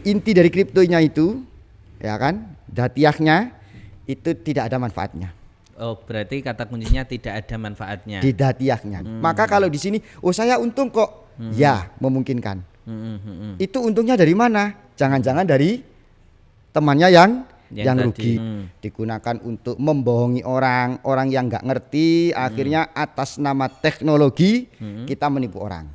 inti dari kriptonya itu, ya kan, datiahnya itu tidak ada manfaatnya. Oh, berarti kata kuncinya tidak ada manfaatnya. Di datiahnya. Maka kalau di sini, saya untung kok, ya memungkinkan. Itu untungnya dari mana? Jangan-jangan dari temannya yang rugi. Digunakan untuk membohongi orang yang nggak ngerti. Akhirnya atas nama teknologi kita menipu orang.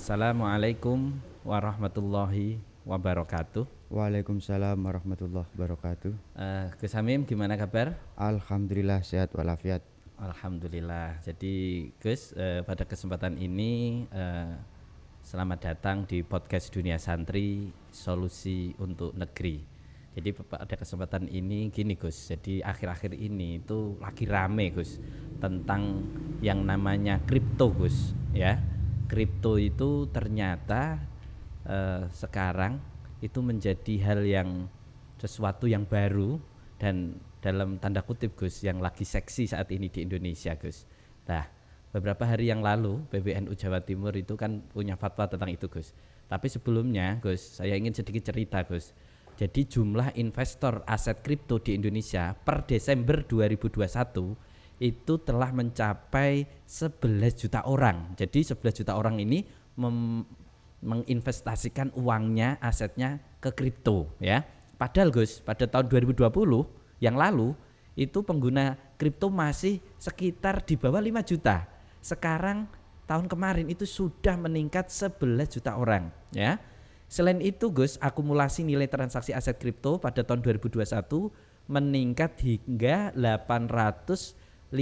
Assalamualaikum warahmatullahi wabarakatuh. Waalaikumsalam warahmatullahi wabarakatuh. Gus Hamim, gimana kabar? Alhamdulillah sehat walafiat. Alhamdulillah. Jadi Gus, pada kesempatan ini selamat datang di podcast Dunia Santri, Solusi untuk Negeri. Jadi pada kesempatan ini gini Gus, jadi akhir-akhir ini itu lagi rame Gus tentang yang namanya kripto Gus, ya. Kripto itu ternyata sekarang itu menjadi hal yang sesuatu yang baru dan dalam tanda kutip Gus yang lagi seksi saat ini di Indonesia Gus. Nah, beberapa hari yang lalu PBNU Jawa Timur itu kan punya fatwa tentang itu Gus. Tapi sebelumnya Gus, saya ingin sedikit cerita Gus. Jadi jumlah investor aset kripto di Indonesia per Desember 2021 itu telah mencapai 11 juta orang. Jadi 11 juta orang ini menginvestasikan uangnya, asetnya ke kripto, ya. Padahal Gus, pada tahun 2020 yang lalu itu pengguna kripto masih sekitar di bawah 5 juta. Sekarang tahun kemarin itu sudah meningkat 11 juta orang, ya. Selain itu Gus, akumulasi nilai transaksi aset kripto pada tahun 2021 meningkat hingga 859,45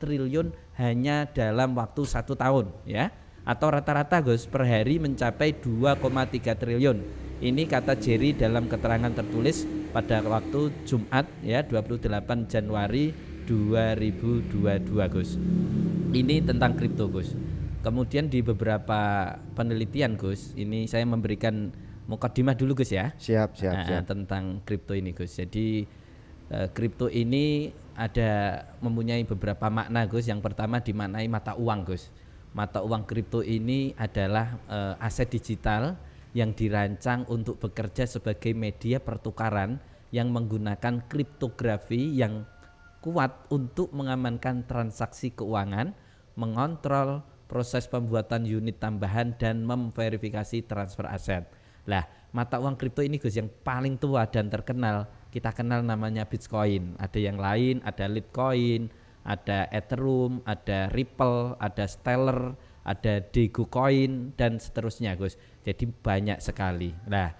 triliun hanya dalam waktu 1 tahun, ya. Atau rata-rata Gus per hari mencapai 2,3 triliun. Ini kata Jerry dalam keterangan tertulis pada waktu Jumat, ya, 28 Januari 2022 Gus. Ini tentang kripto Gus. Kemudian di beberapa penelitian Gus, ini saya memberikan mukadimah dulu Gus ya. Siap. Tentang kripto ini Gus. Jadi kripto ini ada mempunyai beberapa makna Gus. Yang pertama dimaknai mata uang Gus. Mata uang kripto ini adalah aset digital yang dirancang untuk bekerja sebagai media pertukaran yang menggunakan kriptografi yang kuat untuk mengamankan transaksi keuangan, mengontrol proses pembuatan unit tambahan dan memverifikasi transfer aset. Lah, mata uang kripto ini Gus yang paling tua dan terkenal, kita kenal namanya Bitcoin. Ada yang lain, ada Litecoin, ada Ethereum, ada Ripple, ada Stellar, ada Dogecoin dan seterusnya Gus. Jadi banyak sekali. Nah,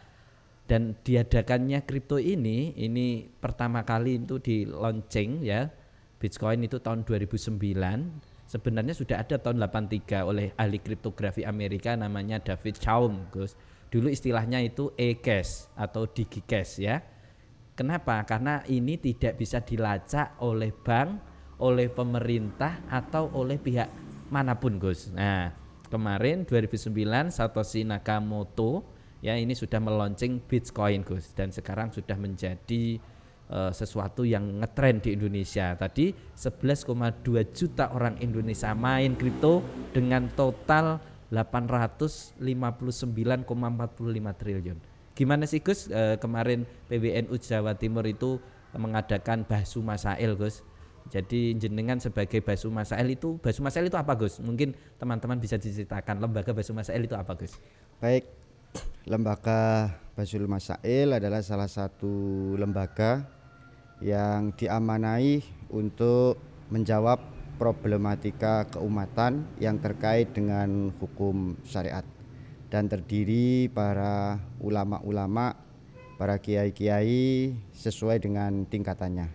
dan diadakannya kripto ini pertama kali itu di launching, ya. Bitcoin itu tahun 2009. Sebenarnya sudah ada tahun 83 oleh ahli kriptografi Amerika namanya David Chaum, Gus. Dulu istilahnya itu e-cash atau digicash, ya. Kenapa? Karena ini tidak bisa dilacak oleh bank, oleh pemerintah atau oleh pihak manapun, Gus. Nah, kemarin 2009 Satoshi Nakamoto, ya, ini sudah meluncing Bitcoin Gus, dan sekarang sudah menjadi sesuatu yang ngetren di Indonesia. Tadi 11,2 juta orang Indonesia main kripto dengan total 859,45 triliun. Gimana sih Gus, kemarin PBNU Jawa Timur itu mengadakan Basu Masail Gus. Jadi jenengan sebagai Basu Masail itu apa Gus? Mungkin teman-teman bisa diceritakan lembaga Basu Masail itu apa Gus? Baik, lembaga Basul Masail adalah salah satu lembaga yang diamanai untuk menjawab problematika keumatan yang terkait dengan hukum syariat dan terdiri para ulama-ulama, para kiai-kiai sesuai dengan tingkatannya,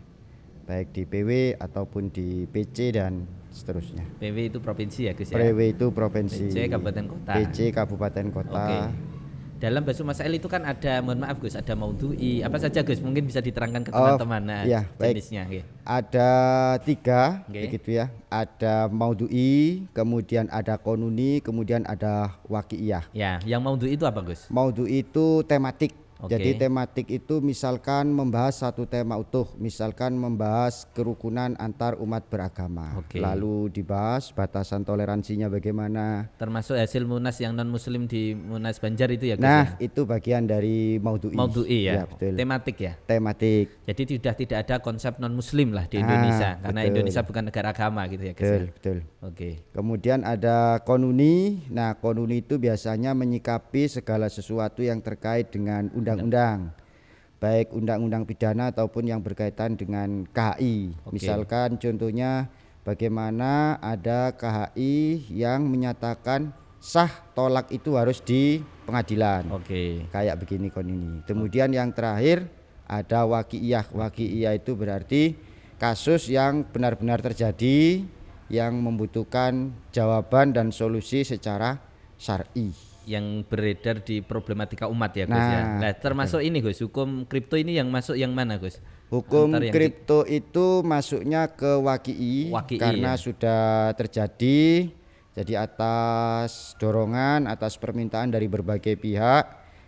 baik di PW ataupun di PC dan seterusnya. PW itu provinsi ya Gus ya? PW itu provinsi. PC kabupaten kota. PC kabupaten kota. Oke. Dalam Basu Masail itu kan ada, mohon maaf Gus, ada maudhu'i, apa saja Gus? Mungkin bisa diterangkan ke teman-teman. Nah, ya, jenisnya. Baik. Ada 3, begitu ya. Ada maudhu'i, kemudian ada konuni, kemudian ada waqi'iyah. Ya, yang maudhu'i itu apa Gus? Maudhu'i itu tematik. Oke. Jadi tematik itu misalkan membahas satu tema utuh, misalkan membahas kerukunan antar umat beragama. Oke. Lalu dibahas batasan toleransinya bagaimana. Termasuk hasil Munas yang non muslim di Munas Banjar itu ya Gus? Nah, itu bagian dari maudhu'i. Maudhu'i ya. Betul. Tematik ya. Tematik. Jadi sudah tidak ada konsep non muslim lah di Ah, Indonesia karena betul. Indonesia bukan negara agama gitu ya Gus. Betul, Ya? betul. Oke. Kemudian ada konuni. Nah, konuni itu biasanya menyikapi segala sesuatu yang terkait dengan undang-undang. Baik undang-undang pidana ataupun yang berkaitan dengan KHI. Oke. Misalkan contohnya bagaimana ada KHI yang menyatakan sah tolak itu harus di pengadilan. Oke. Kayak begini konuni. Kemudian yang terakhir ada waqi'iyah. Waqi'iyah itu berarti kasus yang benar-benar terjadi yang membutuhkan jawaban dan solusi secara syar'i. Yang beredar di problematika umat ya Gus Nah, ya. Nah, termasuk ini Gus, hukum kripto ini yang masuk yang mana Gus? Hukum Antar yang kripto itu masuknya ke waqi'i Waqi'i, karena ya. sudah terjadi. Jadi atas dorongan, atas permintaan dari berbagai pihak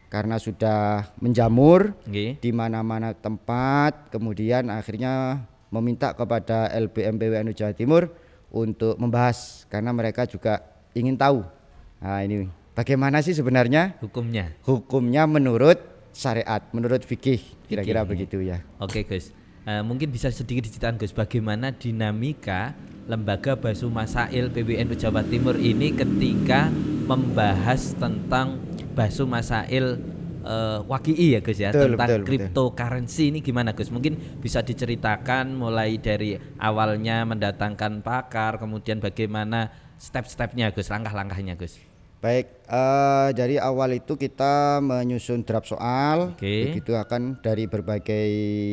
karena sudah menjamur Nggih. di mana-mana tempat, kemudian akhirnya meminta kepada LBM PWNU Jawa Timur untuk membahas karena mereka juga ingin tahu. Nah, ini bagaimana sih sebenarnya Hukumnya. menurut syariat, menurut fikih, kira-kira Fikih, begitu ya. Oke Gus. Mungkin bisa sedikit diceritakan Gus bagaimana dinamika Lembaga Basu Masail PWNU Jawa Timur ini ketika membahas tentang Basu Masail waqi'i ya Gus ya, Betul, tentang betul, betul. cryptocurrency ini gimana Gus? Mungkin bisa diceritakan mulai dari awalnya mendatangkan pakar, kemudian bagaimana step-stepnya Gus, langkah-langkahnya Gus. Baik, dari awal itu kita menyusun draft soal, Oke. begitu akan dari berbagai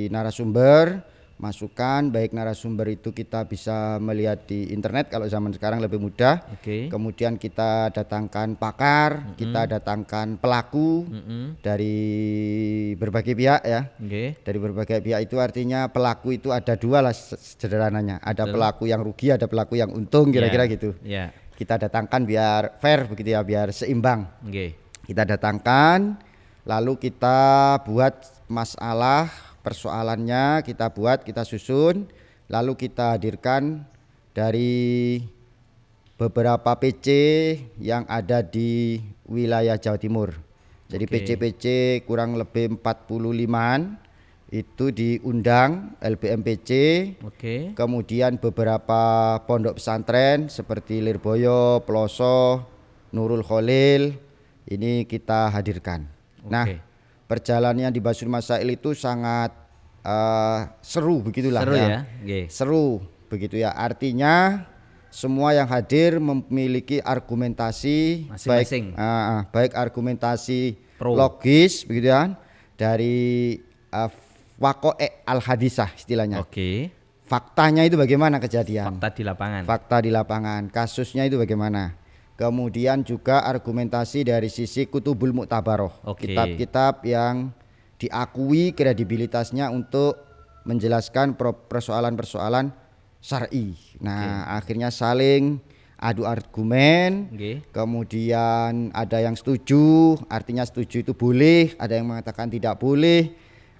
narasumber, masukan, baik narasumber itu kita bisa melihat di internet kalau zaman sekarang lebih mudah. Oke. Kemudian kita datangkan pakar, kita datangkan pelaku dari berbagai pihak ya. Oke. Dari berbagai pihak itu artinya pelaku itu ada dua lah sederhananya. Ada pelaku yang rugi, ada pelaku yang untung, kira-kira gitu. Ya. Kita datangkan biar fair begitu ya, biar seimbang. Oke. Kita datangkan, lalu kita buat masalah persoalannya, kita susun, lalu kita hadirkan dari beberapa PC yang ada di wilayah Jawa Timur. Jadi Oke. PC-PC kurang lebih 45-an itu diundang LBMPC. Oke. Kemudian beberapa pondok pesantren seperti Lirboyo, Peloso, Nurul Khalil ini kita hadirkan. Nah, Oke. perjalanannya di Basul Masail itu sangat seru begitulah Seru ya. ya. Oke. Seru begitu ya. Artinya semua yang hadir memiliki argumentasi Masing-masing. baik argumentasi Pro. logis begitu ya dari waqo' al-hadisah istilahnya. Oke. Faktanya itu bagaimana kejadian? Fakta di lapangan. Fakta di lapangan, kasusnya itu bagaimana? Kemudian juga argumentasi dari sisi kutubul mu'tabaroh, Oke. kitab-kitab yang diakui kredibilitasnya untuk menjelaskan persoalan-persoalan syar'i. Nah, akhirnya saling adu argumen. Oke. Kemudian ada yang setuju, artinya setuju itu boleh, ada yang mengatakan tidak boleh,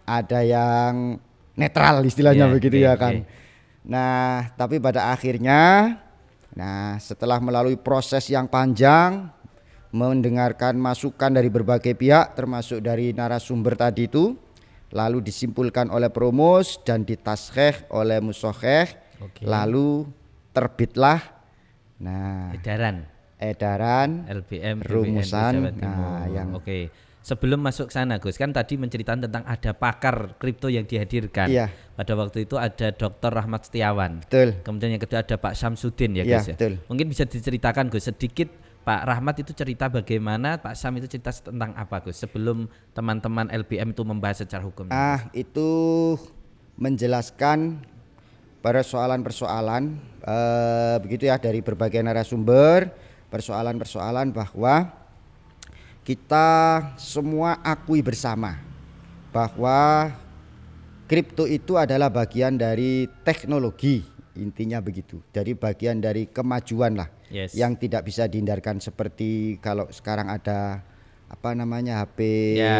ada yang netral istilahnya Iya, begitu oke, ya kan. oke. Nah, tapi pada akhirnya, nah setelah melalui proses yang panjang, mendengarkan masukan dari berbagai pihak, termasuk dari narasumber tadi itu, lalu disimpulkan oleh Promus dan ditaskheh oleh Musokheh, Oke. lalu terbitlah, nah edaran LBM rumusan, Jawa Timur. nah yang Oke. Sebelum masuk sana Gus, kan tadi menceritakan tentang ada pakar kripto yang dihadirkan. Iya. Pada waktu itu ada Dr. Rahmat Setiawan. betul. Kemudian yang kedua ada Pak Samsudin ya Iya, Gus ya. betul. Mungkin bisa diceritakan Gus sedikit Pak Rahmat itu cerita bagaimana, Pak Sam itu cerita tentang apa Gus sebelum teman-teman LBM itu membahas secara hukum. Itu menjelaskan persoalan-persoalan begitu ya dari berbagai narasumber, persoalan-persoalan bahwa kita semua akui bersama bahwa kripto itu adalah bagian dari teknologi, intinya begitu. Dari bagian dari kemajuan lah, Yes. yang tidak bisa dihindarkan seperti kalau sekarang ada apa namanya HP Ya.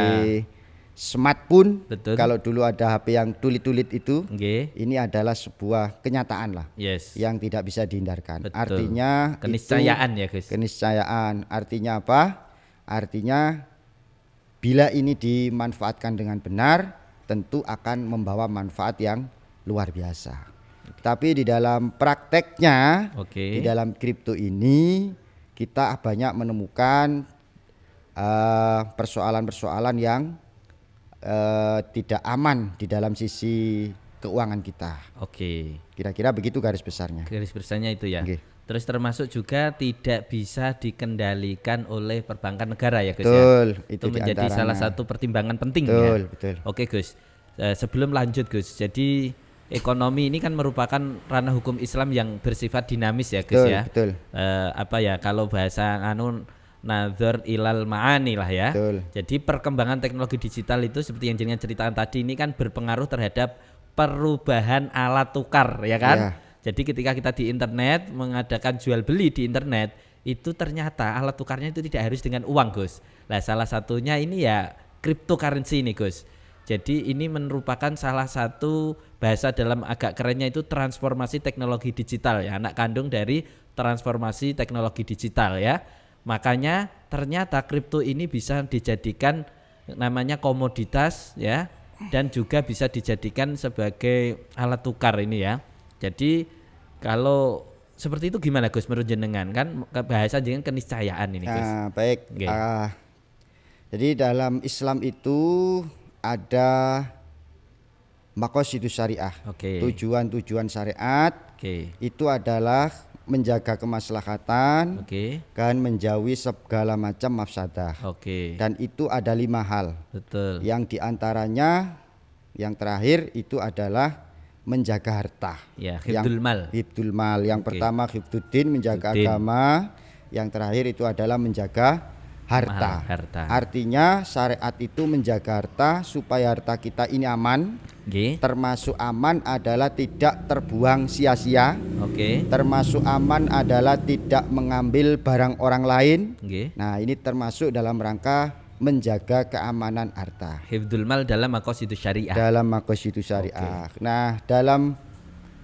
smartphone. Betul. Kalau dulu ada HP yang tulit-tulit itu, Nggih. ini adalah sebuah kenyataan lah Yes. yang tidak bisa dihindarkan. Betul. Artinya Keniscayaan itu, ya, Gus. keniscayaan. Artinya apa? Artinya bila ini dimanfaatkan dengan benar, tentu akan membawa manfaat yang luar biasa. Tapi di dalam prakteknya, Oke. di dalam kripto ini kita banyak menemukan persoalan-persoalan yang tidak aman di dalam sisi keuangan kita. Oke. Kira-kira begitu garis besarnya. Garis besarnya itu ya. Nggih. Terus termasuk juga tidak bisa dikendalikan oleh perbankan negara ya, Gus Betul, ya. itu menjadi diantaranya. salah satu pertimbangan penting Betul, ya. betul. Oke, Gus. Sebelum lanjut, Gus. Jadi ekonomi ini kan merupakan ranah hukum Islam yang bersifat dinamis ya, Gus Betul, ya. betul. Apa ya, kalau bahasa nazar ilal ma'ani lah ya. Betul. Jadi perkembangan teknologi digital itu seperti yang jenengan ceritakan tadi ini kan berpengaruh terhadap perubahan alat tukar ya kan. Ya. Jadi ketika kita di internet mengadakan jual beli di internet itu ternyata alat tukarnya itu tidak harus dengan uang, Gus. Nah, salah satunya ini ya cryptocurrency ini, Gus. Jadi ini merupakan salah satu bahasa dalam agak kerennya itu transformasi teknologi digital ya, anak kandung dari transformasi teknologi digital ya. Makanya ternyata kripto ini bisa dijadikan namanya komoditas ya, dan juga bisa dijadikan sebagai alat tukar ini ya. Jadi kalau seperti itu gimana, Gus, menurut jenengan? Kan bahasa jenengan keniscayaan ini, Gus. Baik. Oke. Jadi dalam Islam itu ada maqasidus syariah. Oke. Tujuan-tujuan syariat Oke. itu adalah menjaga kemaslahatan Oke. dan menjauhi segala macam mafsadah. Oke. Dan itu ada 5 hal. Betul. Yang diantaranya yang terakhir itu adalah menjaga harta. Ya, hifdzul mal. Hifdzul mal. Yang Oke. pertama hifdzuddin, menjaga Hifdzuddin. agama. Yang terakhir itu adalah menjaga harta. Harta. Artinya syariat itu menjaga harta supaya harta kita ini aman. Nggih. Termasuk aman adalah tidak terbuang sia-sia. Oke. Termasuk aman adalah tidak mengambil barang orang lain. Nggih. Nah, ini termasuk dalam rangka menjaga keamanan harta Hifdzul mal dalam maqasidus syariah. dalam maqasidus syariah. Nah, dalam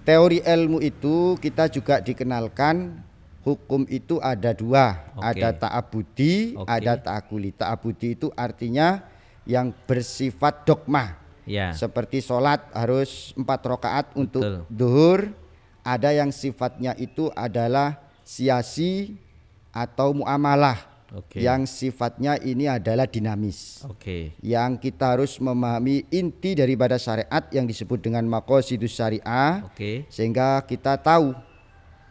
teori ilmu itu kita juga dikenalkan hukum itu ada 2, Oke. ada ta'abudi, Oke. ada ta'akuli. Ta'abudi itu artinya yang bersifat dogma. Ya. Seperti sholat harus 4 rakaat untuk Betul. duhur. Ada yang sifatnya itu adalah siasi atau muamalah. Oke. Yang sifatnya ini adalah dinamis. Oke. Yang kita harus memahami inti daripada syariat yang disebut dengan maqasidus syariah, Oke. sehingga kita tahu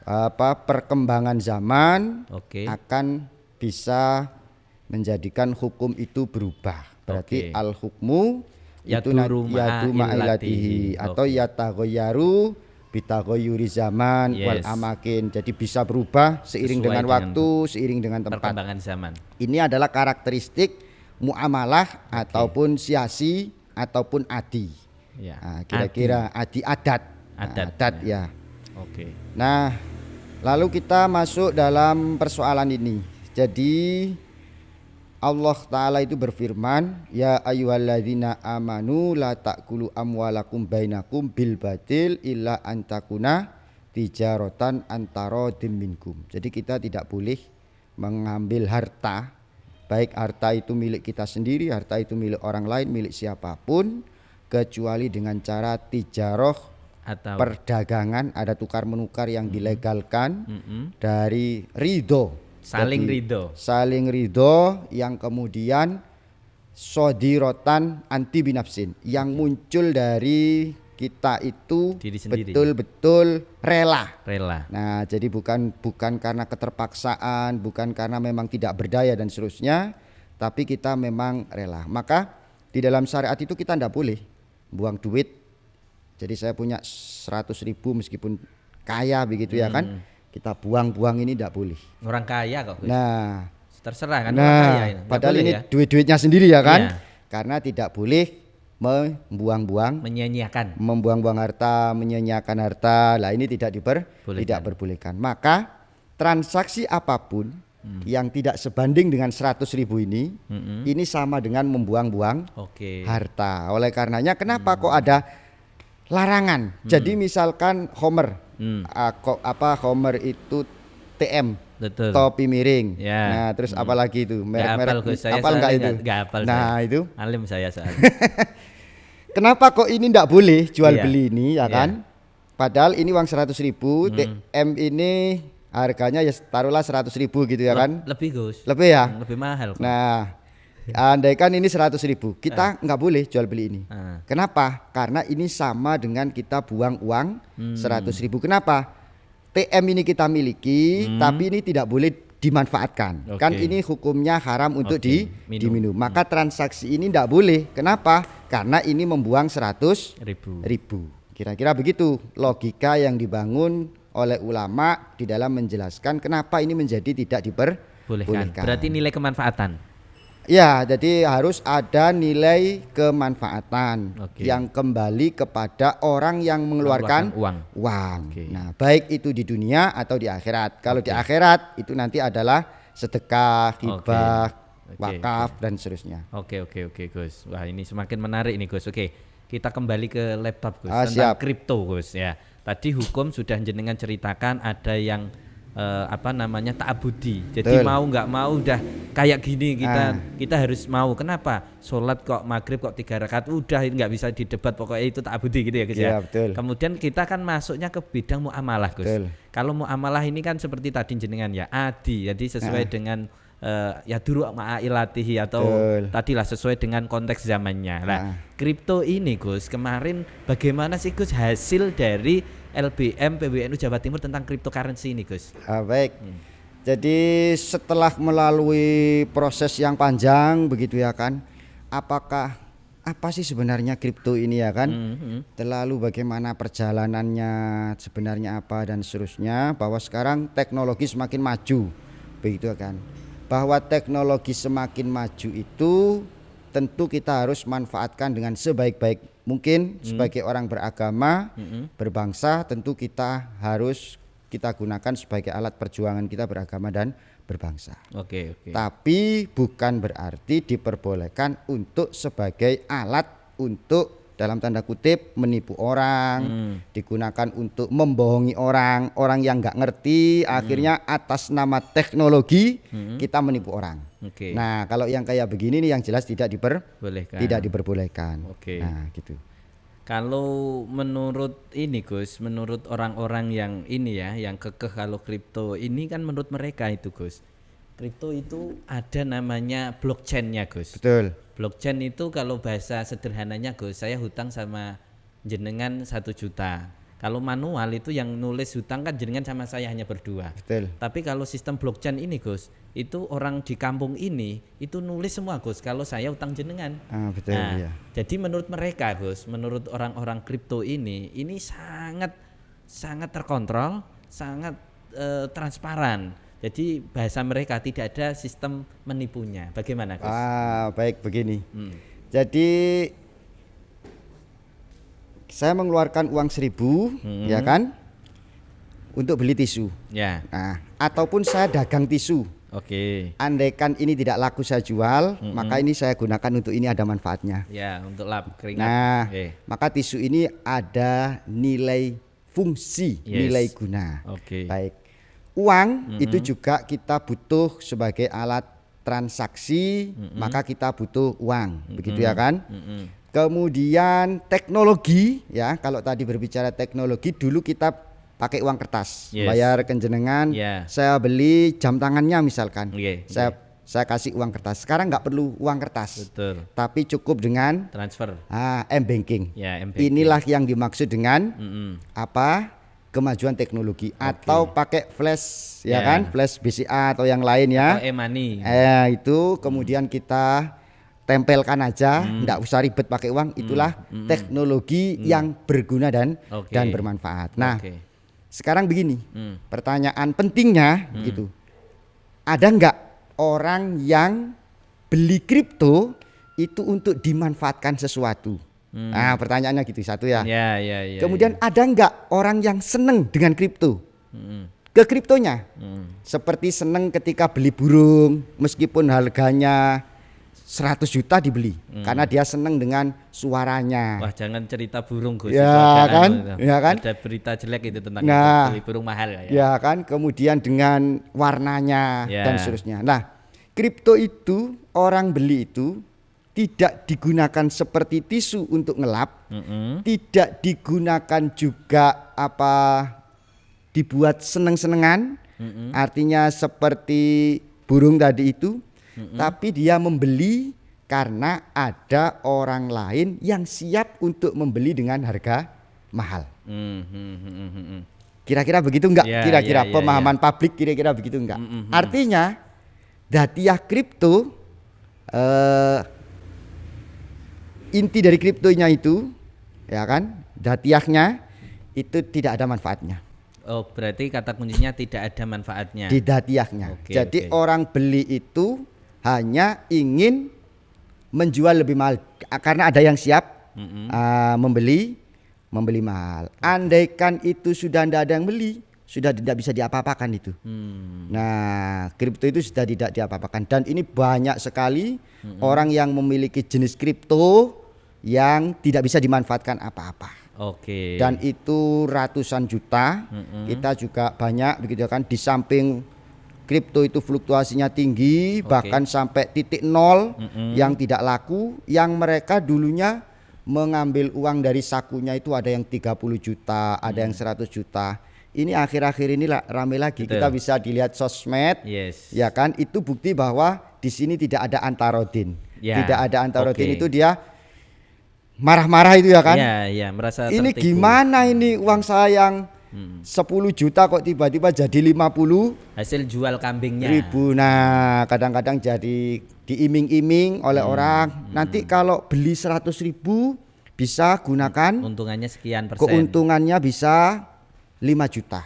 apa perkembangan zaman Oke. akan bisa menjadikan hukum itu berubah. Berarti Oke. al hukmu itu Yaduru yadu ma'ilatihi ma'ilatihi. atau Oke. yataghayyaru bitaghayyuri zaman wal Yes. amakin. Jadi bisa berubah seiring Sesuai dengan dengan waktu, seiring dengan tempat. Perkembangan zaman. Ini adalah karakteristik muamalah ataupun siasi ataupun adi. Ya. Nah, kira-kira adi adat. Adat, Adat ya. Oke. Nah, lalu kita masuk dalam persoalan ini. Jadi Allah Ta'ala itu berfirman, ya ayyuhalladzina amanu la ta'kulu amwalakum bainakum bil batil illa antakuna tijaratan antara minkum. Jadi kita tidak boleh mengambil harta, baik harta itu milik kita sendiri, harta itu milik orang lain, milik siapapun, kecuali dengan cara tijaroh, Atau perdagangan, ada tukar menukar yang dilegalkan dari ridho. saling Jadi, ridho. saling ridho yang kemudian sodirotan anti binafsin, yang muncul dari kita itu Diri sendiri. betul-betul rela. Rela. Nah, jadi bukan karena keterpaksaan, bukan karena memang tidak berdaya dan seterusnya, tapi kita memang rela. Maka di dalam syariat itu kita tidak boleh buang duit. Jadi saya punya 100.000 meskipun kaya begitu ya kan, kita buang-buang ini tidak boleh. Orang kaya kok, Gus. Nah, Terserah kan orang kaya ini. Nggak padahal boleh ini ya. duit-duitnya sendiri ya kan, Iya. karena tidak boleh membuang-buang menyanyiakan. harta, menyanyiakan harta. Lah ini tidak Bolehkan. tidak diperbolehkan. Maka transaksi apapun yang tidak sebanding dengan 100.000 ini sama dengan membuang-buang harta. Oleh karenanya kenapa kok ada larangan? Jadi misalkan Homer, Homer itu TM, betul. topi miring. Ya. Nah, terus apalagi itu merek-merek apal enggak itu? Nggak hafal Nah, saya. itu. Alim saya soalnya. Kenapa kok ini enggak boleh jual Iya. beli ini ya kan? Padahal ini uang 100.000, TM ini harganya ya taruhlah 100.000 gitu ya kan? Lebih Gus. Lebih ya? Lebih mahal. Nah, andaikan ini 100.000, kita nggak boleh jual beli ini. Kenapa? Karena ini sama dengan kita buang uang 100.000. Kenapa? TM ini kita miliki, tapi ini tidak boleh dimanfaatkan. Kan ini hukumnya haram untuk diminum. Maka transaksi ini tidak boleh. Kenapa? Karena ini membuang 100.000. Kira-kira begitu logika yang dibangun oleh ulama di dalam menjelaskan kenapa ini menjadi tidak diperbolehkan. Berarti nilai kemanfaatan. Ya, jadi harus ada nilai kemanfaatan yang kembali kepada orang yang mengeluarkan uang. Nah, baik itu di dunia atau di akhirat. Kalau di akhirat itu nanti adalah sedekah, hibah, wakaf dan seterusnya. Oke Gus. Wah, ini semakin menarik ini Gus. Oke, kita kembali ke laptop Gus tentang kripto Gus ya. Tadi hukum sudah jenengan ceritakan ada yang ta'abudi. Jadi mau nggak mau udah kayak gini kita harus mau. Kenapa? Sholat kok maghrib kok 3 rakaat udah nggak bisa didebat, pokoknya itu ta'abudi gitu ya Gus ya. Betul. Kemudian kita kan masuknya ke bidang muamalah Gus. Kalau muamalah ini kan seperti tadi jenengan ya adi, jadi sesuai dengan ya duru ma'ilatihi atau tadilah sesuai dengan konteks zamannya. Nah, kripto ini Gus, kemarin bagaimana sih Gus hasil dari LBM PBNU Jawa Timur tentang cryptocurrency ini Gus? Baik. Jadi setelah melalui proses yang panjang begitu ya kan, apa sih sebenarnya kripto ini ya kan? Lalu bagaimana perjalanannya, sebenarnya apa dan seterusnya, bahwa sekarang teknologi semakin maju begitu kan. Bahwa teknologi semakin maju itu tentu kita harus manfaatkan dengan sebaik-baik mungkin. Sebagai orang beragama, berbangsa, tentu kita gunakan sebagai alat perjuangan kita beragama dan berbangsa. Tapi bukan berarti diperbolehkan untuk sebagai alat untuk dalam tanda kutip menipu orang, digunakan untuk membohongi orang yang nggak ngerti, akhirnya atas nama teknologi kita menipu orang. Nah, kalau yang kayak begini nih yang jelas tidak diperbolehkan. Nah, gitu. Kalau menurut ini Gus, menurut orang-orang yang ini ya, yang kekeh kalau kripto ini kan menurut mereka itu Gus, kripto itu ada namanya blockchain-nya Gus. Betul. Blockchain itu kalau bahasa sederhananya Gus, saya hutang sama jenengan 1 juta. Kalau manual itu yang nulis hutang kan jenengan sama saya hanya berdua. Betul. Tapi kalau sistem blockchain ini Gus, itu orang di kampung ini itu nulis semua Gus kalau saya hutang jenengan. Betul, iya. Jadi menurut mereka Gus, menurut orang-orang kripto ini sangat terkontrol, sangat transparan. Jadi bahasa mereka tidak ada sistem menipunya. Bagaimana Gus? Baik begini. Jadi saya mengeluarkan uang 1.000 ya kan untuk beli tisu. Ya. Ataupun saya dagang tisu. Andaikan ini tidak laku saya jual, maka ini saya gunakan untuk ini ada manfaatnya. Ya, untuk lap keringat. Nah, maka tisu ini ada nilai fungsi, nilai guna. Baik. Uang itu juga kita butuh sebagai alat transaksi, maka kita butuh uang, begitu ya kan? Kemudian teknologi ya, kalau tadi berbicara teknologi dulu kita pakai uang kertas, bayar ke jenengan, saya beli jam tangannya misalkan, saya kasih uang kertas. Sekarang nggak perlu uang kertas, tapi cukup dengan transfer, m-banking. Inilah yang dimaksud dengan kemajuan teknologi. Atau pakai flash ya kan, flash BCA atau yang lain ya, atau e-money. Itu kemudian kita tempelkan aja, enggak usah ribet pakai uang. Itulah teknologi yang berguna dan bermanfaat. Nah, sekarang begini, pertanyaan pentingnya gitu, ada enggak orang yang beli kripto itu untuk dimanfaatkan sesuatu? Nah, pertanyaannya gitu, satu ya. Ya. Kemudian ada enggak orang yang seneng dengan kripto? ke kriptonya. Seperti seneng ketika beli burung meskipun harganya 100 juta dibeli karena dia seneng dengan suaranya. Wah, jangan cerita burung Gus. Ya Itu kan? itu. Ya kan? Ada berita jelek itu tentang Nah, itu, beli burung mahal ya. Ya kan, kemudian dengan warnanya Ya. dan seterusnya. Nah, kripto itu orang beli itu tidak digunakan seperti tisu untuk ngelap, tidak digunakan juga dibuat seneng-senengan, artinya seperti burung tadi itu, tapi dia membeli karena ada orang lain yang siap untuk membeli dengan harga mahal. Kira-kira begitu enggak? Ya, Kira-kira ya, ya, pemahaman publik kira-kira begitu enggak? Artinya datiah kripto, inti dari kriptonya itu, ya kan, datiahnya itu tidak ada manfaatnya. Oh, berarti kata kuncinya tidak ada manfaatnya. Di datiahnya. Oke, Jadi oke. orang beli itu hanya ingin menjual lebih mahal karena ada yang siap membeli mahal. Andaikan itu sudah tidak ada yang beli, sudah tidak bisa diapa-apakan itu. Nah, kripto itu sudah tidak diapa-apakan dan ini banyak sekali orang yang memiliki jenis kripto yang tidak bisa dimanfaatkan apa-apa. Oke. Dan itu ratusan juta. Kita juga banyak begitu kan, di samping kripto itu fluktuasinya tinggi, bahkan sampai titik nol yang tidak laku, yang mereka dulunya mengambil uang dari sakunya itu ada yang 30 juta, ada yang 100 juta. Ini akhir-akhir ini rame lagi. Betul. Kita bisa dilihat sosmed, Yes. ya kan, itu bukti bahwa di sini tidak ada Antarodin. Ya, Tidak ada Antarodin, oke. itu dia marah-marah itu ya kan. Iya, merasa Ini tertipu. gimana ini uang saya yang 10 juta kok tiba-tiba jadi 50 Hasil jual kambingnya. ribu. Nah, kadang-kadang jadi diiming-iming oleh orang. Nanti kalau beli 100 ribu bisa gunakan Untungannya sekian persen. keuntungannya bisa 5 juta.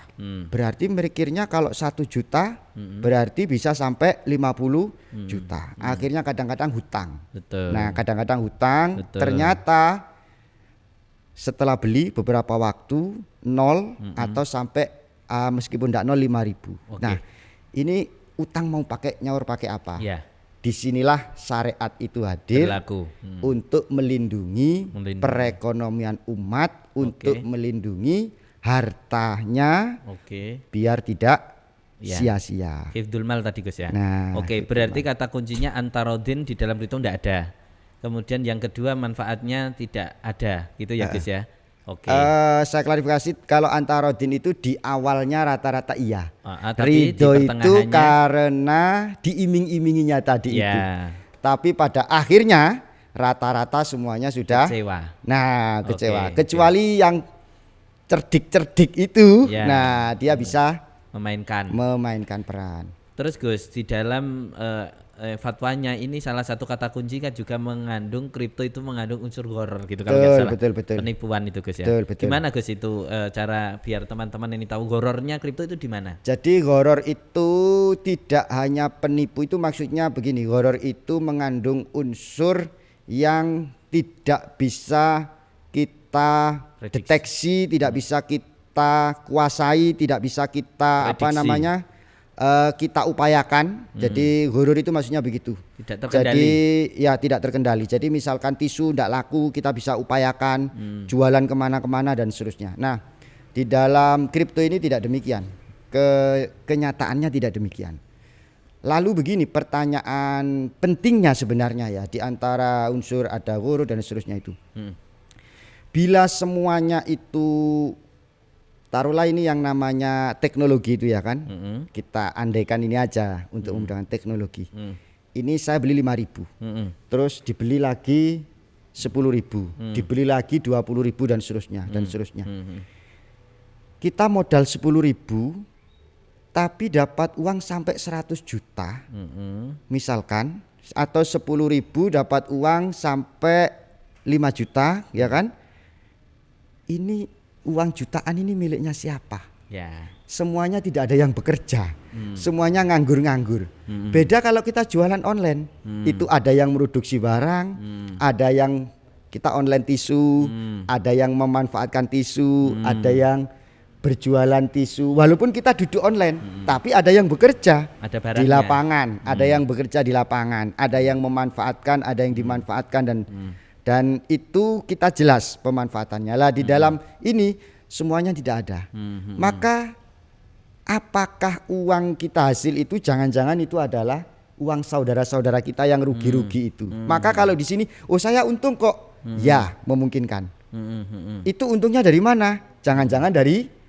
Berarti mikirnya kalau 1 juta berarti bisa sampai 50 juta. Akhirnya kadang-kadang hutang. Betul. Nah, kadang-kadang hutang, Betul. ternyata setelah beli beberapa waktu nol atau sampai meskipun tidak nol 5.000. Oke. Nah, ini utang mau pakai nyaur pakai apa? Ya, Disinilah syariat itu hadir berlaku. untuk melindungi Melindungi. perekonomian umat, untuk melindungi hartanya Oke. biar tidak Ya. sia-sia. Hifdzul mal tadi Gus ya. Nah, Oke, hifdzul berarti kata kuncinya antarodin di dalam kripto tidak ada. Kemudian yang kedua manfaatnya tidak ada, gitu ya Gus ya. Oke. Saya klarifikasi, kalau Antarodin itu di awalnya rata-rata iya. Tapi di Ridho itu pertengahannya- karena diiming-iminginya tadi itu. Ya, Tapi pada akhirnya rata-rata semuanya sudah kecewa. Nah, kecewa. Oke, Kecuali yang cerdik-cerdik itu, Ya. nah dia bisa Memainkan. memainkan peran. Terus Gus, di dalam fatwanya ini salah satu kata kunci kan juga mengandung kripto itu mengandung unsur horor gitu kalau nggak salah. Betul. Penipuan itu Gus ya. Betul. Gimana Gus itu cara biar teman-teman ini tahu horornya kripto itu di mana? Jadi horor itu tidak hanya penipu, itu maksudnya begini, horor itu mengandung unsur yang tidak bisa kita Prediksi. deteksi, tidak bisa kita kuasai, tidak bisa kita Prediksi. kita upayakan. Jadi horor itu maksudnya begitu. Tidak terkendali. Jadi ya tidak terkendali. Jadi misalkan tisu tidak laku, kita bisa upayakan jualan kemana-kemana dan seterusnya. Nah, di dalam kripto ini tidak demikian. Kenyataannya tidak demikian. Lalu begini, pertanyaan pentingnya sebenarnya ya, di antara unsur ada horor dan seterusnya itu. Bila semuanya itu, taruhlah ini yang namanya teknologi itu ya kan, kita andaikan ini aja untuk menggunakan teknologi. Ini saya beli 5.000, terus dibeli lagi 10.000, dibeli lagi 20.000 dan seterusnya dan seterusnya. Kita modal 10.000, tapi dapat uang sampai 100 juta, misalkan, atau 10.000 dapat uang sampai 5 juta, ya kan? Ini uang jutaan ini miliknya siapa? Ya. Semuanya tidak ada yang bekerja, semuanya nganggur-nganggur. Beda kalau kita jualan online, itu ada yang produksi barang, ada yang kita online tisu, ada yang memanfaatkan tisu, ada yang berjualan tisu, walaupun kita duduk online, tapi ada yang bekerja Ada di barangnya. lapangan, ada yang bekerja di lapangan, ada yang memanfaatkan, ada yang dimanfaatkan dan itu kita jelas pemanfaatannya lah di dalam ini semuanya tidak ada. Maka apakah uang kita hasil itu jangan-jangan itu adalah uang saudara-saudara kita yang rugi-rugi itu? Maka kalau di sini, oh saya untung kok, ya memungkinkan. Itu untungnya dari mana? Jangan-jangan dari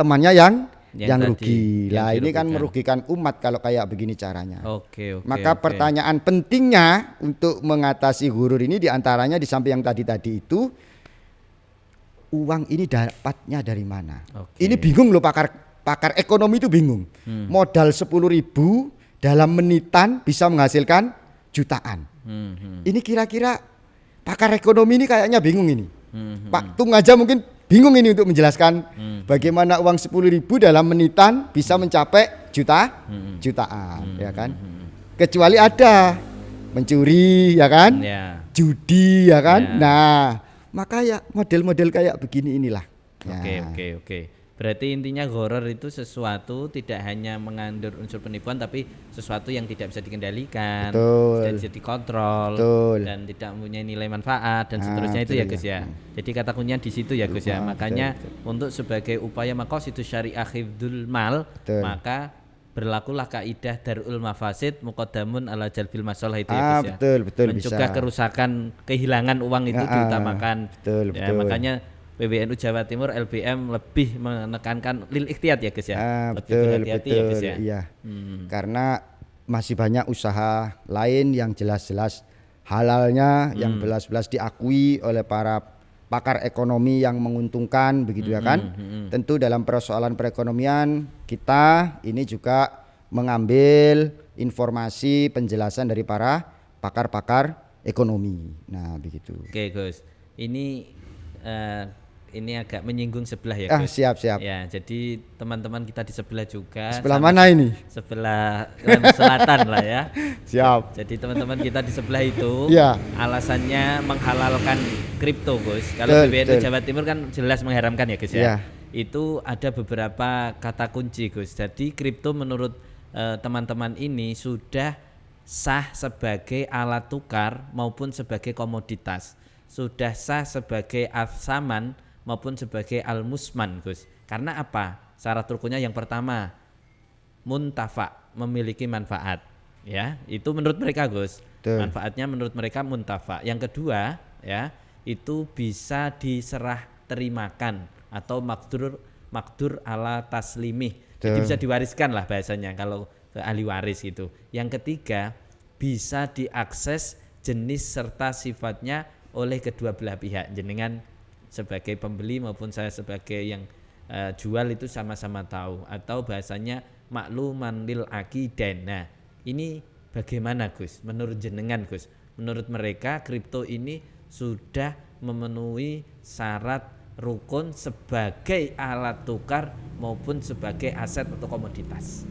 temannya yang tadi, rugi. yang Lah ini kan dirugikan. merugikan umat kalau kayak begini caranya. Oke. Maka pertanyaan pentingnya untuk mengatasi ghurur ini diantaranya di samping yang tadi itu, uang ini dapatnya dari mana? Oke. Ini bingung loh pakar ekonomi itu bingung. Modal 10.000 dalam menitan bisa menghasilkan jutaan. Ini kira-kira pakar ekonomi ini kayaknya bingung ini. Pak Tung aja mungkin bingung ini untuk menjelaskan bagaimana uang 10.000 dalam menitan bisa mencapai jutaan, ya kan? Kecuali ada mencuri, ya kan? Ya. Judi, ya kan? Ya. Nah, maka ya model-model kayak begini inilah. Ya. Oke. Berarti intinya ghoror itu sesuatu tidak hanya mengandung unsur penipuan tapi sesuatu yang tidak bisa dikendalikan, Betul. tidak bisa dikontrol, Betul. dan tidak mempunyai nilai manfaat dan seterusnya itu ya betul Gus ya. ya. Jadi kata kuncinya di situ ya Gus ya. Makanya untuk sebagai upaya maqasidus syariah hifdzul mal, Betul. maka berlakulah kaidah darul mafasid muqaddamun ala jalbil masalah itu ya Gus ya. Betul Mencegah bisa. kerusakan, kehilangan uang itu diutamakan. Betul. Makanya PBNU Jawa Timur LBM lebih menekankan lil ikhtiyat ya Gus ya. Lebih Betul, berhati-hati ya Gus ya. iya. Karena masih banyak usaha lain yang jelas-jelas halalnya, yang jelas-jelas diakui oleh para pakar ekonomi yang menguntungkan begitu ya kan. Tentu dalam persoalan perekonomian kita ini juga mengambil informasi penjelasan dari para pakar-pakar ekonomi. Nah, begitu. Oke Gus. Ini agak menyinggung sebelah ya Gus. Siap. Ya, jadi teman-teman kita di sebelah juga. Sebelah mana ini? Sebelah selatan lah ya. Siap. Jadi teman-teman kita di sebelah itu Iya. alasannya menghalalkan kripto Gus. Betul, Kalau PBNU betul. Jawa Timur kan jelas mengharamkan ya Gus ya. Iya. Itu ada beberapa kata kunci Gus. Jadi kripto menurut teman-teman ini sudah sah sebagai alat tukar maupun sebagai komoditas. Sudah sah sebagai al-saman maupun sebagai al-musman Gus. Karena apa? Syarat rukunnya yang pertama muntafa, memiliki manfaat. Ya, itu menurut mereka Gus. Betul. Manfaatnya menurut mereka muntafa. Yang kedua, ya, itu bisa diserah terimakan atau makdur ala taslimih. Jadi Betul. bisa diwariskan lah bahasanya kalau ke ahli waris itu. Yang ketiga, bisa diakses jenis serta sifatnya oleh kedua belah pihak. Jenengan sebagai pembeli maupun saya sebagai yang jual itu sama-sama tahu, atau bahasanya makluman lil akidain. Nah, ini bagaimana Gus? Menurut jenengan Gus, menurut mereka kripto ini sudah memenuhi syarat rukun sebagai alat tukar maupun sebagai aset atau komoditas.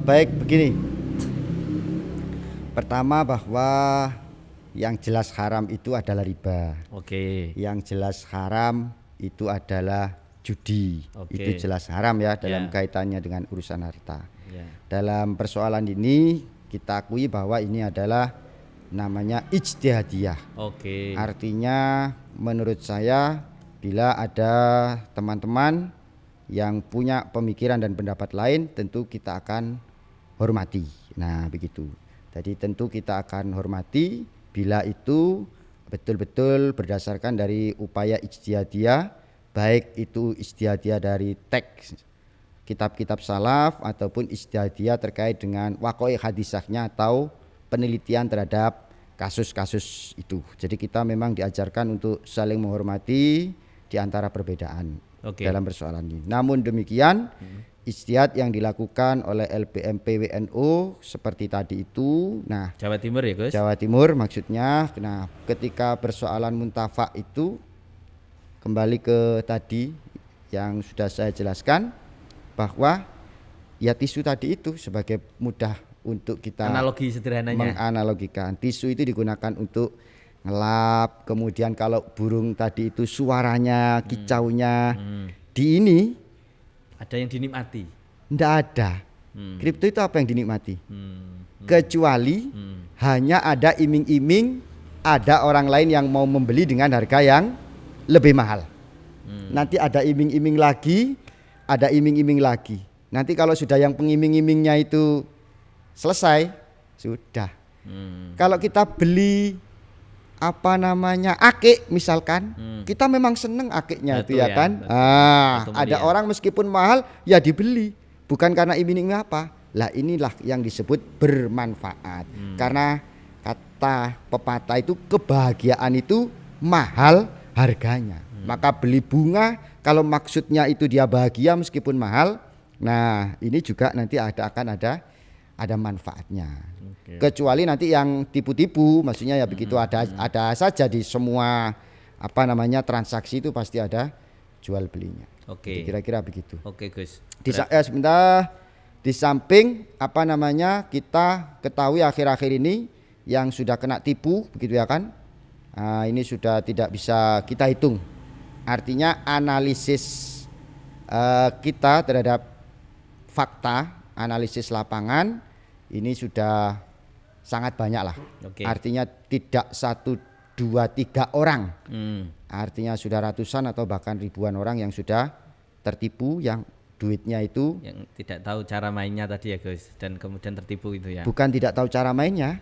Baik begini. Pertama bahwa yang jelas haram itu adalah riba. Oke. Yang jelas haram itu adalah judi. Oke. Itu jelas haram ya dalam Ya. kaitannya dengan urusan harta. Ya. Dalam persoalan ini kita akui bahwa ini adalah namanya ijtihadiyah. Oke. Artinya menurut saya bila ada teman-teman yang punya pemikiran dan pendapat lain tentu kita akan hormati. Nah, begitu. Jadi tentu kita akan hormati bila itu betul-betul berdasarkan dari upaya ijtihadiyah, baik itu ijtihadiyah dari teks kitab-kitab salaf ataupun ijtihadiyah terkait dengan waqai hadisahnya atau penelitian terhadap kasus-kasus itu. Jadi kita memang diajarkan untuk saling menghormati di antara perbedaan dalam persoalan ini. Namun demikian ijtihad yang dilakukan oleh LBM PWNU seperti tadi itu, nah Jawa Timur ya Gus? Jawa Timur maksudnya. Nah, ketika persoalan muntafa itu kembali ke tadi yang sudah saya jelaskan bahwa ya tisu tadi itu sebagai mudah untuk kita Analogi sederhananya. menganalogikan. Tisu itu digunakan untuk ngelap, kemudian kalau burung tadi itu suaranya, kicaunya di ini Ada yang dinikmati. ndak ada. Kripto itu apa yang dinikmati? Kecuali hanya ada iming-iming, ada orang lain yang mau membeli dengan harga yang lebih mahal. Nanti ada iming-iming lagi, ada iming-iming lagi. Nanti kalau sudah yang pengiming-imingnya itu selesai, sudah. Kalau kita beli akik misalkan, kita memang seneng akiknya itu ya kan. Ada orang meskipun mahal ya dibeli, bukan karena iming-iming apa. Lah inilah yang disebut bermanfaat. Karena kata pepatah itu kebahagiaan itu mahal harganya. Maka beli bunga kalau maksudnya itu dia bahagia meskipun mahal. Nah, ini juga nanti akan ada manfaatnya. Kecuali nanti yang tipu-tipu, maksudnya ya begitu ada saja di semua transaksi itu pasti ada jual belinya. Kira-kira begitu. Gus. Sebentar, di samping kita ketahui akhir-akhir ini yang sudah kena tipu begitu ya kan. Ini sudah tidak bisa kita hitung. Artinya analisis kita terhadap fakta, analisis lapangan ini sudah sangat banyak lah. Artinya tidak 1, 2, 3 orang. Artinya sudah ratusan atau bahkan ribuan orang yang sudah tertipu, yang duitnya itu yang tidak tahu cara mainnya tadi ya Gus, dan kemudian tertipu itu ya. Bukan tidak tahu cara mainnya.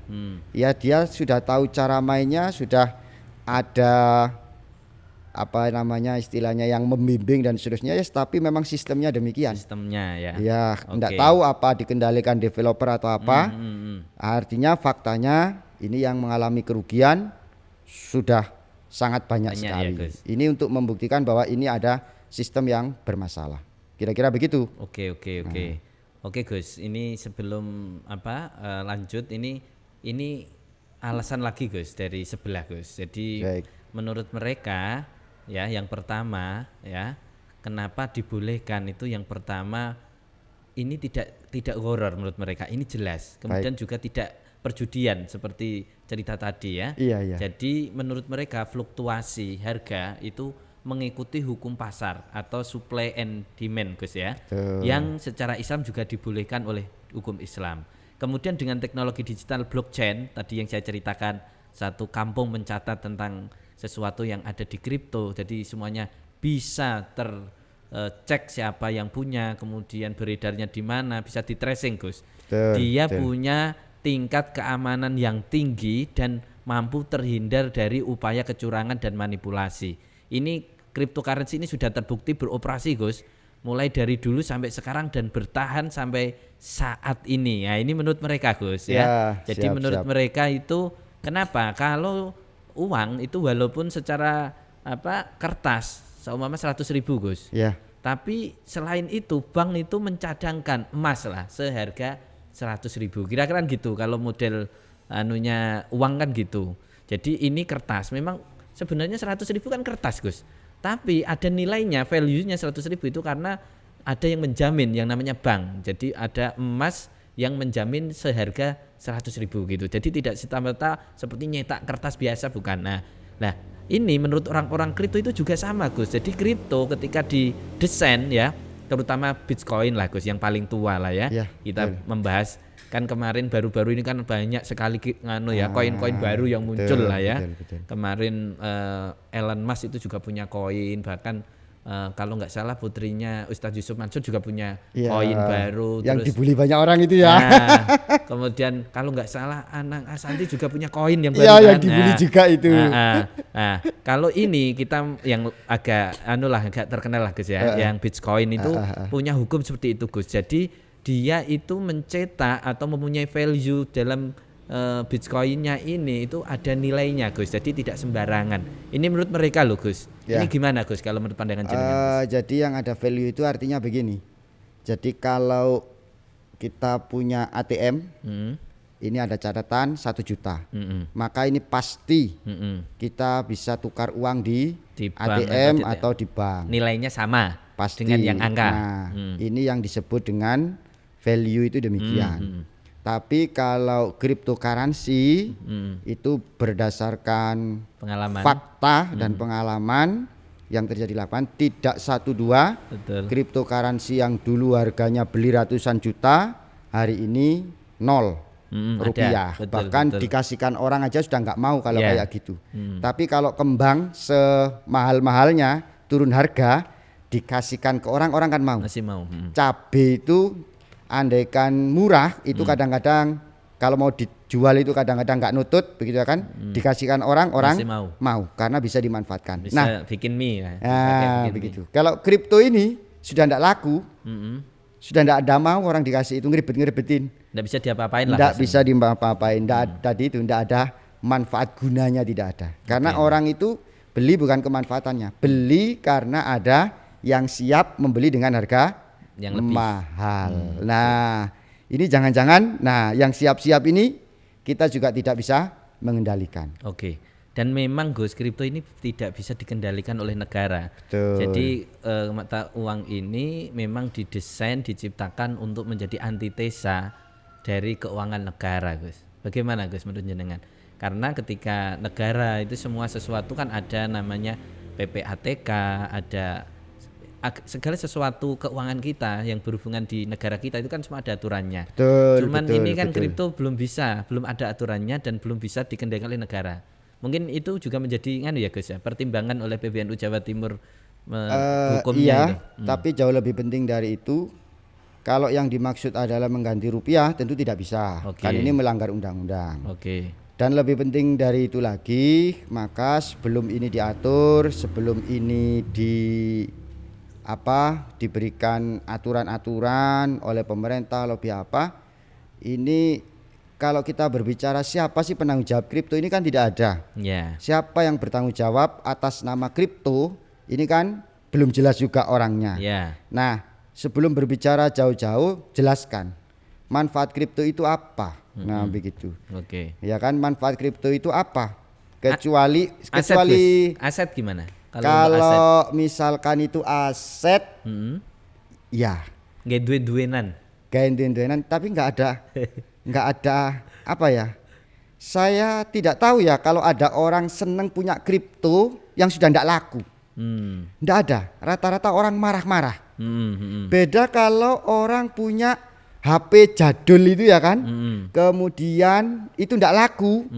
Ya dia sudah tahu cara mainnya, sudah ada istilahnya yang membimbing dan seterusnya ya, tapi memang sistemnya demikian. Sistemnya ya. Ya, enggak tahu apa dikendalikan developer atau apa. Artinya faktanya ini yang mengalami kerugian sudah sangat banyak sekali. Ya, ini untuk membuktikan bahwa ini ada sistem yang bermasalah. Kira-kira begitu. Oke Gus, ini sebelum lanjut ini alasan lagi Gus dari sebelah Gus. Jadi menurut mereka ya, yang pertama ya, kenapa dibolehkan itu yang pertama ini tidak horor menurut mereka, ini jelas. Kemudian juga tidak perjudian seperti cerita tadi ya. Iya. Jadi menurut mereka fluktuasi harga itu mengikuti hukum pasar atau supply and demand Gus ya. Yang secara Islam juga dibolehkan oleh hukum Islam. Kemudian dengan teknologi digital blockchain tadi yang saya ceritakan, satu kampung mencatat tentang sesuatu yang ada di kripto, jadi semuanya bisa tercek siapa yang punya, kemudian beredarnya di mana, bisa di tracing Gus. Dia punya tingkat keamanan yang tinggi dan mampu terhindar dari upaya kecurangan dan manipulasi. Ini cryptocurrency ini sudah terbukti beroperasi Gus, mulai dari dulu sampai sekarang dan bertahan sampai saat ini. Nah, ini menurut mereka Gus ya. Jadi menurut mereka itu kenapa kalau uang itu walaupun secara kertas seumpama 100.000 Gus. Tapi selain itu bank itu mencadangkan emas lah seharga 100.000. Kira-kira gitu kalau model uang kan gitu. Jadi ini kertas. Memang sebenarnya 100.000 kan kertas Gus. Tapi ada nilainya, value-nya 100.000 itu karena ada yang menjamin yang namanya bank. Jadi ada emas yang menjamin seharga 100.000 gitu. Jadi tidak serta-merta seperti nyetak kertas biasa, bukan. Nah ini menurut orang-orang kripto itu juga sama Gus. Jadi kripto ketika didesain ya, terutama Bitcoin lah Gus yang paling tua lah ya. Kita membahas kan kemarin baru-baru ini kan banyak sekali koin-koin baru yang muncul lah ya. Kemarin Elon Musk itu juga punya koin, bahkan kalau nggak salah putrinya Ustadz Yusuf Mansur juga punya koin baru. Yang dibully banyak orang itu ya. Kemudian kalau nggak salah anak Asanti juga punya koin yang baru. Yang dibully juga itu. Kalau ini kita yang agak terkenal lah Gus ya, yang Bitcoin itu punya hukum seperti itu Gus. Jadi dia itu mencetak atau mempunyai value dalam Bitcoinnya ini itu ada nilainya Gus, jadi tidak sembarangan. Ini menurut mereka loh Gus. Ini gimana Gus kalau menurut pandangan jenengan? Jadi yang ada value itu artinya begini. Jadi kalau kita punya ATM, ini ada catatan 1 juta, maka ini pasti kita bisa tukar uang di ATM atau di bank. Nilainya sama pasti dengan yang angka. Ini yang disebut dengan value itu demikian. Tapi kalau cryptocurrency itu berdasarkan pengalaman, fakta dan pengalaman, yang terjadi di lapangan, tidak 1-2 Betul. cryptocurrency yang dulu harganya beli ratusan juta hari ini 0 rupiah. Betul, Bahkan betul. dikasihkan orang aja sudah nggak mau kalau Ya. kayak gitu. Tapi kalau kembang semahal-mahalnya turun harga dikasihkan ke orang kan mau. Masih mau. Cabai itu andaikan murah itu kadang-kadang kalau mau dijual itu kadang-kadang nggak nutut begitu ya kan, dikasihkan orang Masih mau karena bisa dimanfaatkan. Bisa Nah, bikin mie ya. Bikin begitu. Kalau kripto ini sudah nggak laku, sudah nggak ada mau orang dikasih itu ngeribet-ngeribetin, Nggak bisa diapa-apain lah. nggak rasanya. bisa diapa-apain, tadi itu nggak ada manfaat gunanya, tidak ada. Karena orang itu beli bukan kemanfaatannya, beli karena ada yang siap membeli dengan harga Yang lebih mahal. Nah, ini jangan-jangan, yang siap-siap ini kita juga tidak bisa mengendalikan. Oke. Dan memang Gus, kripto ini tidak bisa dikendalikan oleh negara. Betul. Jadi mata uang ini memang didesain, diciptakan untuk menjadi antitesa dari keuangan negara, Gus. Bagaimana Gus menurut jenengan? Karena ketika negara itu semua sesuatu kan ada namanya PPATK, ada segala sesuatu keuangan kita yang berhubungan di negara kita itu kan semua ada aturannya. Cuman ini kan kripto belum ada aturannya dan belum bisa dikendalikan oleh negara. Mungkin itu juga menjadi ya Gus ya, pertimbangan oleh PBNU Jawa Timur hukumnya itu. Tapi jauh lebih penting dari itu, kalau yang dimaksud adalah mengganti rupiah tentu tidak bisa. Kan ini melanggar undang-undang. Dan lebih penting dari itu lagi, maka sebelum ini diatur, sebelum ini diberikan aturan-aturan oleh pemerintah lebih ini kalau kita berbicara siapa sih penanggung jawab kripto ini kan tidak ada. Siapa yang bertanggung jawab atas nama kripto ini kan belum jelas juga orangnya. Nah, sebelum berbicara jauh-jauh jelaskan manfaat kripto itu apa. Nah, begitu. Ya kan, manfaat kripto itu apa? Kecuali aset gimana? Kalau misalkan itu aset, ya gak duwe-duwenan, tapi nggak ada apa ya? Saya tidak tahu ya kalau ada orang seneng punya kripto yang sudah nggak laku, nggak ada. Rata-rata orang marah-marah. Beda kalau orang punya HP jadul itu ya kan, kemudian itu nggak laku,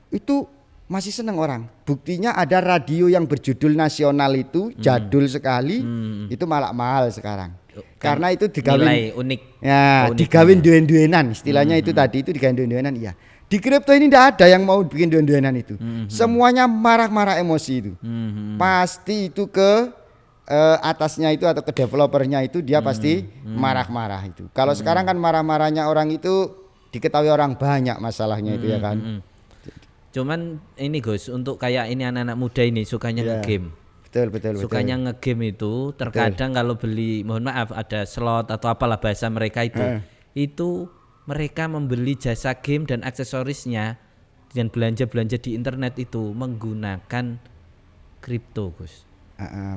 itu masih seneng orang. Buktinya ada radio yang berjudul nasional itu jadul sekali, itu malah mahal sekarang. Karena itu digawin nilai unik. Ya, digawin duwen-duwenan istilahnya itu tadi itu digawin duwen-duwenan iya. Di kripto ini tidak ada yang mau bikin duwen-duwenan itu. Semuanya marah-marah emosi itu. Pasti itu ke atasnya itu atau ke developernya itu dia pasti marah-marah itu. Kalau sekarang kan marah-marahnya orang itu diketahui orang banyak masalahnya itu ya kan. Cuman ini Gus, untuk kayak ini anak-anak muda ini sukanya ngegame. Betul. Sukanya ngegame itu terkadang kalau beli, mohon maaf, ada slot atau apalah bahasa mereka itu mereka membeli jasa game dan aksesorisnya dan belanja-belanja di internet itu menggunakan kripto, Gus.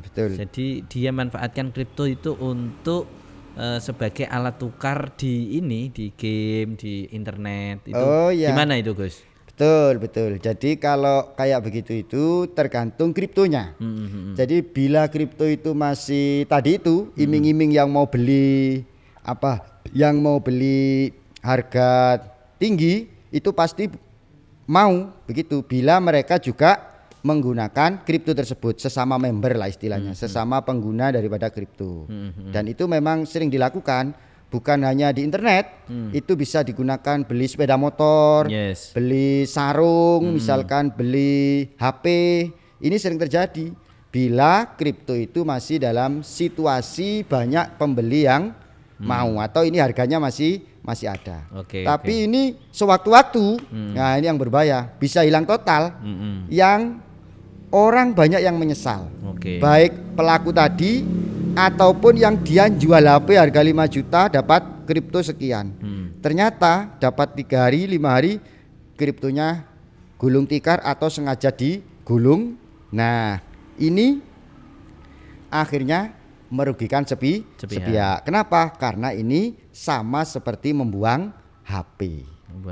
Betul. Jadi dia manfaatkan kripto itu untuk sebagai alat tukar di game, di internet itu. Gimana itu, Gus? Betul. Jadi kalau kayak begitu itu tergantung kriptonya. Jadi bila kripto itu masih tadi itu iming-iming yang mau beli yang mau beli harga tinggi itu pasti mau begitu. Bila mereka juga menggunakan kripto tersebut sesama member lah istilahnya, sesama pengguna daripada kripto. Dan itu memang sering dilakukan. Bukan hanya di internet, itu bisa digunakan beli sepeda motor, beli sarung, misalkan beli HP. Ini sering terjadi bila kripto itu masih dalam situasi banyak pembeli yang mau atau ini harganya masih ada. Tapi ini sewaktu-waktu, nah ini yang berbahaya, bisa hilang total. Yang orang banyak yang menyesal, baik pelaku tadi ataupun yang dia jual HP harga 5 juta dapat kripto sekian. Ternyata dapat 3 hari 5 hari kriptonya gulung tikar atau sengaja digulung. Nah, ini akhirnya merugikan sepihak. Kenapa? Karena ini sama seperti membuang HP.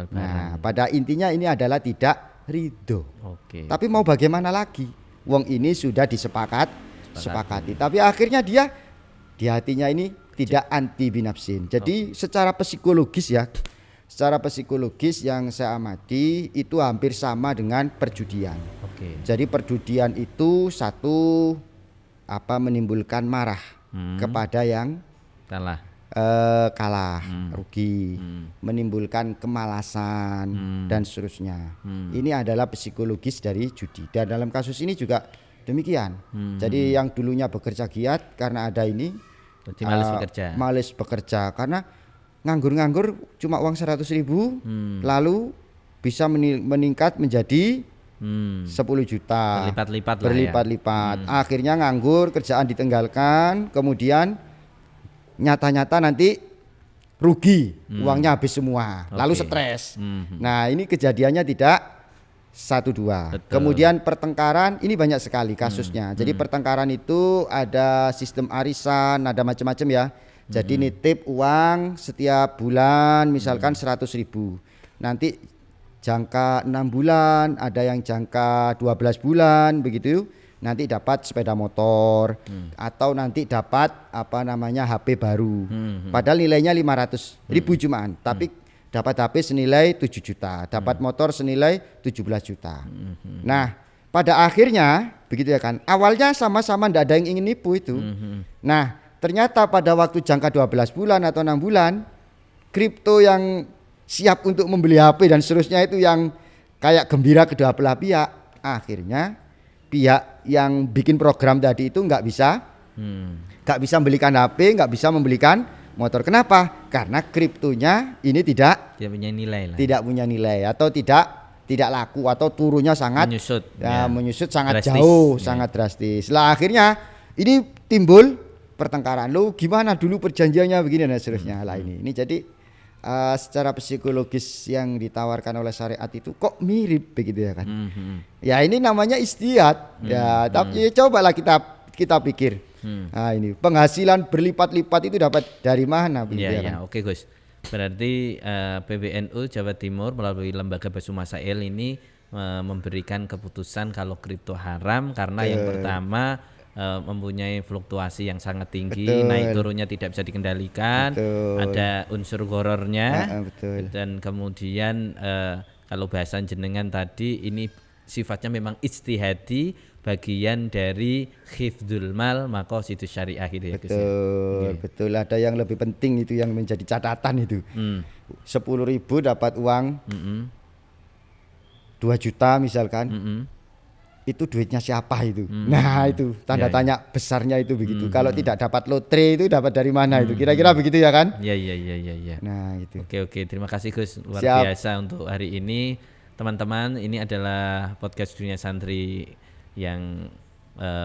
Nah, pada intinya ini adalah tidak ridho. Tapi mau bagaimana lagi? Wong ini sudah sepakati. Tapi akhirnya dia di hatinya ini tidak anti binafsin. Jadi secara psikologis ya, secara psikologis yang saya amati itu hampir sama dengan perjudian. Jadi perjudian itu satu menimbulkan marah kepada yang kalah, rugi, menimbulkan kemalasan dan seterusnya. Ini adalah psikologis dari judi. Dan dalam kasus ini juga demikian. Jadi yang dulunya bekerja giat karena ada ini males bekerja karena nganggur cuma uang 100.000 lalu bisa meningkat menjadi 10 juta berlipat-lipat. Akhirnya nganggur, kerjaan ditinggalkan, kemudian nyata-nyata nanti rugi, uangnya habis semua, lalu stres. Nah ini kejadiannya tidak 1-2. Kemudian pertengkaran ini banyak sekali kasusnya. Jadi pertengkaran itu ada sistem arisan, ada macam-macam ya. Jadi nitip uang setiap bulan misalkan 100.000. Nanti jangka 6 bulan, ada yang jangka 12 bulan begitu. Nanti dapat sepeda motor atau nanti dapat HP baru. Padahal nilainya 500.000 cuman, tapi dapat HP senilai 7 juta, dapat motor senilai 17 juta. Nah, pada akhirnya begitu ya kan. Awalnya sama-sama enggak ada yang ingin nipu itu. Nah, ternyata pada waktu jangka 12 bulan atau 6 bulan, kripto yang siap untuk membeli HP dan seterusnya itu yang kayak gembira kedua belah pihak. Akhirnya pihak yang bikin program tadi itu nggak bisa membelikan HP, nggak bisa membelikan motor. Kenapa? Karena kriptonya ini tidak punya nilai atau tidak laku atau turunnya sangat menyusut sangat drastis, jauh, sangat drastis. Lah akhirnya ini timbul pertengkaran. Lo gimana dulu perjanjiannya begini dan seterusnya. Lah ini jadi secara psikologis yang ditawarkan oleh syariat itu kok mirip begitu ya kan. Ya ini namanya istihad. Ya tapi cobalah kita pikir. Nah ini penghasilan berlipat-lipat itu dapat dari mana? Oke Gus. Berarti PBNU Jawa Timur melalui Lembaga Basu Masail ini memberikan keputusan kalau kripto haram karena yang pertama mempunyai fluktuasi yang sangat tinggi, naik turunnya tidak bisa dikendalikan, ada unsur gorornya, dan kemudian kalau bahasan jenengan tadi ini sifatnya memang ijtihadi, bagian dari hifdzul mal maqasidus syariah gitu ya. Betul. Ada yang lebih penting itu yang menjadi catatan itu. 10.000 dapat uang 2 juta misalkan. Itu duitnya siapa itu? Nah itu tanda tanya besarnya itu begitu. Kalau tidak dapat lotre itu dapat dari mana itu? Kira-kira begitu ya kan? Iya. Nah itu. Oke. Terima kasih Gus, luar biasa untuk hari ini. Teman-teman, ini adalah podcast Dunia Santri yang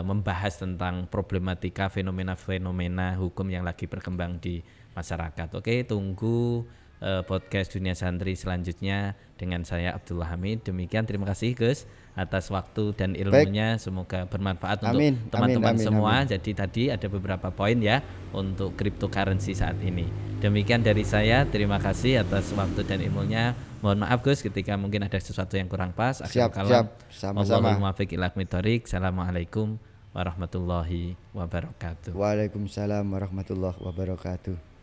membahas tentang problematika fenomena-fenomena hukum yang lagi berkembang di masyarakat. Oke, tunggu podcast Dunia Santri selanjutnya dengan saya Abdullah Hamid. Demikian, terima kasih Gus atas waktu dan ilmunya. Semoga bermanfaat untuk teman-teman semua. Jadi tadi ada beberapa poin ya untuk cryptocurrency saat ini. Demikian dari saya, terima kasih atas waktu dan ilmunya. Mohon maaf Gus ketika mungkin ada sesuatu yang kurang pas. Siap, sama-sama. Assalamualaikum warahmatullahi wabarakatuh. Waalaikumsalam warahmatullahi wabarakatuh.